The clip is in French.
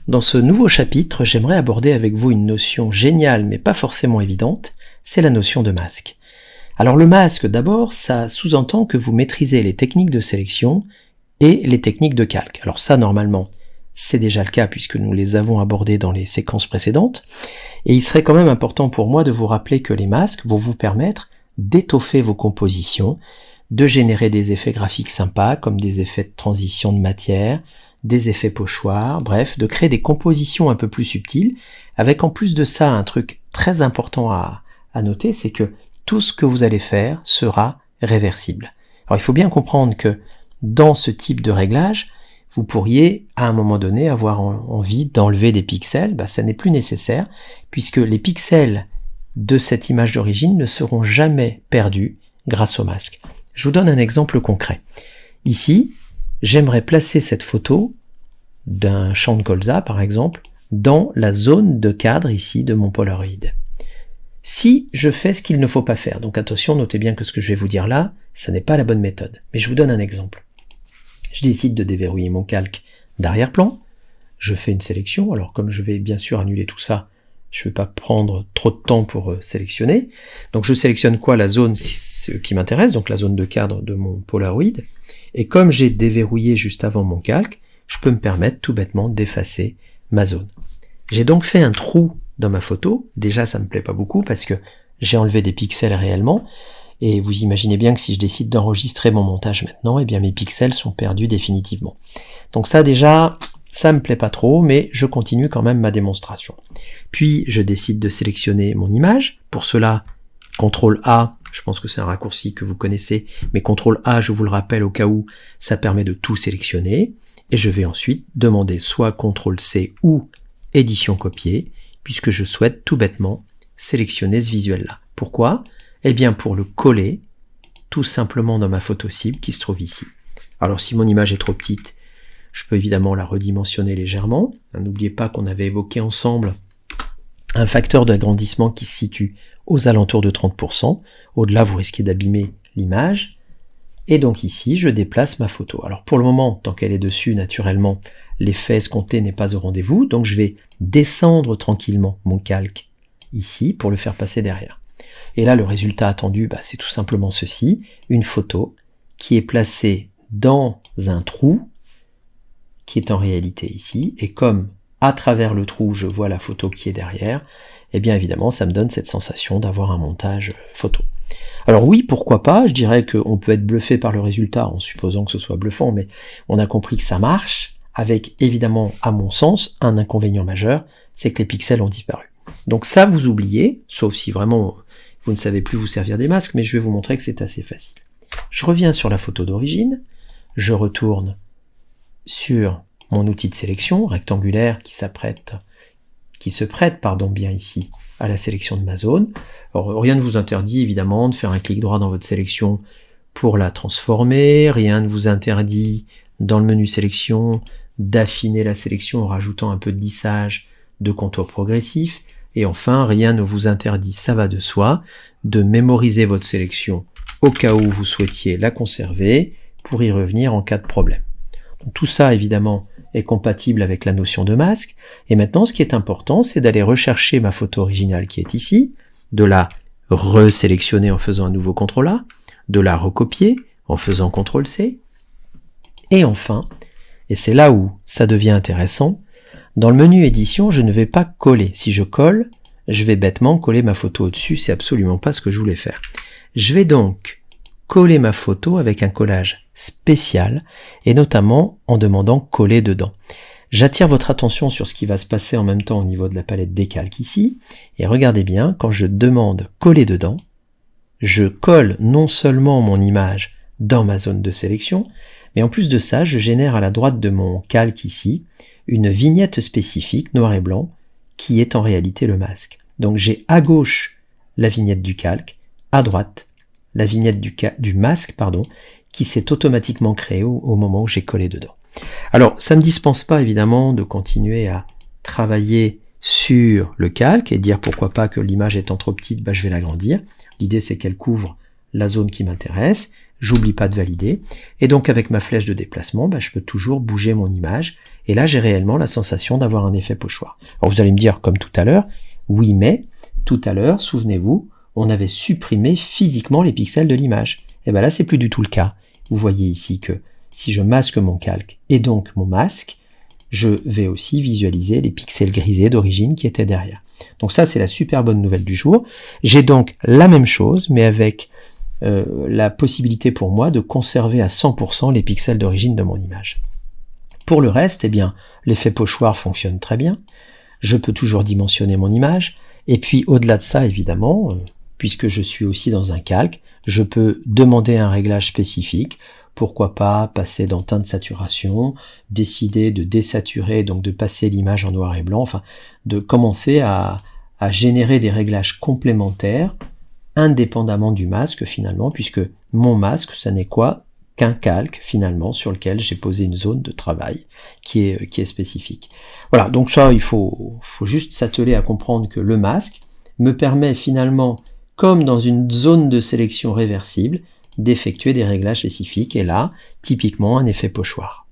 Dans ce nouveau chapitre, j'aimerais aborder avec vous une notion géniale mais pas forcément évidente, c'est la notion de masque. Alors le masque d'abord, ça sous-entend que vous maîtrisez les techniques de sélection et les techniques de calque. Alors ça normalement, c'est déjà le cas puisque nous les avons abordés dans les séquences précédentes, et il serait quand même important pour moi de vous rappeler que les masques vont vous permettre d'étoffer vos compositions, de générer des effets graphiques sympas comme des effets de transition de matière, des effets pochoirs, bref, de créer des compositions un peu plus subtiles, avec en plus de ça un truc très important à noter, c'est que tout ce que vous allez faire sera réversible. Alors il faut bien comprendre que dans ce type de réglage, vous pourriez à un moment donné avoir envie d'enlever des pixels, ça n'est plus nécessaire, puisque les pixels de cette image d'origine ne seront jamais perdus grâce au masque. Je vous donne un exemple concret. Ici, j'aimerais placer cette photo d'un champ de colza, par exemple, dans la zone de cadre ici de mon Polaroid. Si je fais ce qu'il ne faut pas faire, donc attention, notez bien que ce que je vais vous dire là, ça n'est pas la bonne méthode, mais je vous donne un exemple. Je décide de déverrouiller mon calque d'arrière-plan, je fais une sélection, alors comme je vais bien sûr annuler tout ça, je ne vais pas prendre trop de temps pour sélectionner, donc je sélectionne quoi? La zone qui m'intéresse, donc la zone de cadre de mon Polaroid, et comme j'ai déverrouillé juste avant mon calque, je peux me permettre tout bêtement d'effacer ma zone. J'ai donc fait un trou dans ma photo, déjà ça me plaît pas beaucoup parce que j'ai enlevé des pixels réellement, et vous imaginez bien que si je décide d'enregistrer mon montage maintenant, eh bien mes pixels sont perdus définitivement. Donc ça déjà, ça me plaît pas trop, mais je continue quand même ma démonstration. Puis je décide de sélectionner mon image, pour cela, CTRL A, je pense que c'est un raccourci que vous connaissez, mais CTRL A, je vous le rappelle au cas où, ça permet de tout sélectionner, et je vais ensuite demander soit CTRL C ou édition copier, puisque je souhaite tout bêtement sélectionner ce visuel-là. Pourquoi? Eh bien pour le coller tout simplement dans ma photo cible qui se trouve ici. Alors si mon image est trop petite, je peux évidemment la redimensionner légèrement. N'oubliez pas qu'on avait évoqué ensemble un facteur d'agrandissement qui se situe aux alentours de 30%. Au-delà, vous risquez d'abîmer l'image. Et donc ici, je déplace ma photo. Alors pour le moment, tant qu'elle est dessus, naturellement, l'effet escompté n'est pas au rendez-vous. Donc je vais descendre tranquillement mon calque ici pour le faire passer derrière. Et là, le résultat attendu, c'est tout simplement ceci, une photo qui est placée dans un trou, qui est en réalité ici, et comme à travers le trou, je vois la photo qui est derrière, eh bien évidemment, ça me donne cette sensation d'avoir un montage photo. Alors oui, pourquoi pas, je dirais qu'on peut être bluffé par le résultat, en supposant que ce soit bluffant, mais on a compris que ça marche, avec évidemment, à mon sens, un inconvénient majeur, c'est que les pixels ont disparu. Donc ça, vous oubliez, sauf si vraiment vous ne savez plus vous servir des masques, mais je vais vous montrer que c'est assez facile. Je reviens sur la photo d'origine, je retourne sur mon outil de sélection rectangulaire qui se prête bien ici à la sélection de ma zone. Alors, rien ne vous interdit évidemment de faire un clic droit dans votre sélection pour la transformer, rien ne vous interdit dans le menu sélection d'affiner la sélection en rajoutant un peu de lissage, de contour progressif, et enfin rien ne vous interdit, ça va de soi, de mémoriser votre sélection au cas où vous souhaitiez la conserver pour y revenir en cas de problème. Donc, tout ça évidemment est compatible avec la notion de masque, et maintenant ce qui est important c'est d'aller rechercher ma photo originale qui est ici, de la resélectionner en faisant un nouveau CTRL A, de la recopier en faisant CTRL C, et enfin, et c'est là où ça devient intéressant, dans le menu édition je ne vais pas coller, si je colle, je vais bêtement coller ma photo au-dessus, c'est absolument pas ce que je voulais faire. Je vais donc coller ma photo avec un collage spécial, et notamment en demandant coller dedans. J'attire votre attention sur ce qui va se passer en même temps au niveau de la palette des calques ici, et regardez bien, quand je demande coller dedans, je colle non seulement mon image dans ma zone de sélection, mais en plus de ça, je génère à la droite de mon calque ici, une vignette spécifique, noir et blanc, qui est en réalité le masque. Donc j'ai à gauche la vignette du calque, à droite la vignette du masque, qui s'est automatiquement créée au moment où j'ai collé dedans. Alors, ça ne me dispense pas évidemment de continuer à travailler sur le calque et dire pourquoi pas que l'image étant trop petite, je vais l'agrandir. L'idée c'est qu'elle couvre la zone qui m'intéresse. j'oublie pas de valider, et donc avec ma flèche de déplacement, je peux toujours bouger mon image, et là j'ai réellement la sensation d'avoir un effet pochoir. Alors vous allez me dire, comme tout à l'heure, oui mais, tout à l'heure, souvenez-vous, on avait supprimé physiquement les pixels de l'image. Et bien là c'est plus du tout le cas. Vous voyez ici que si je masque mon calque, et donc mon masque, je vais aussi visualiser les pixels grisés d'origine qui étaient derrière. Donc ça c'est la super bonne nouvelle du jour. J'ai donc la même chose, mais avec la possibilité pour moi de conserver à 100% les pixels d'origine de mon image. Pour le reste, eh bien, l'effet pochoir fonctionne très bien. Je peux toujours dimensionner mon image. Et puis au-delà de ça, évidemment, puisque je suis aussi dans un calque, je peux demander un réglage spécifique. Pourquoi pas passer dans teinte de saturation, décider de désaturer, donc de passer l'image en noir et blanc, enfin de commencer à générer des réglages complémentaires indépendamment du masque finalement, puisque mon masque, ça n'est quoi qu'un calque finalement sur lequel j'ai posé une zone de travail qui est spécifique. Voilà, donc ça il faut juste s'atteler à comprendre que le masque me permet finalement, comme dans une zone de sélection réversible, d'effectuer des réglages spécifiques, et là, typiquement un effet pochoir.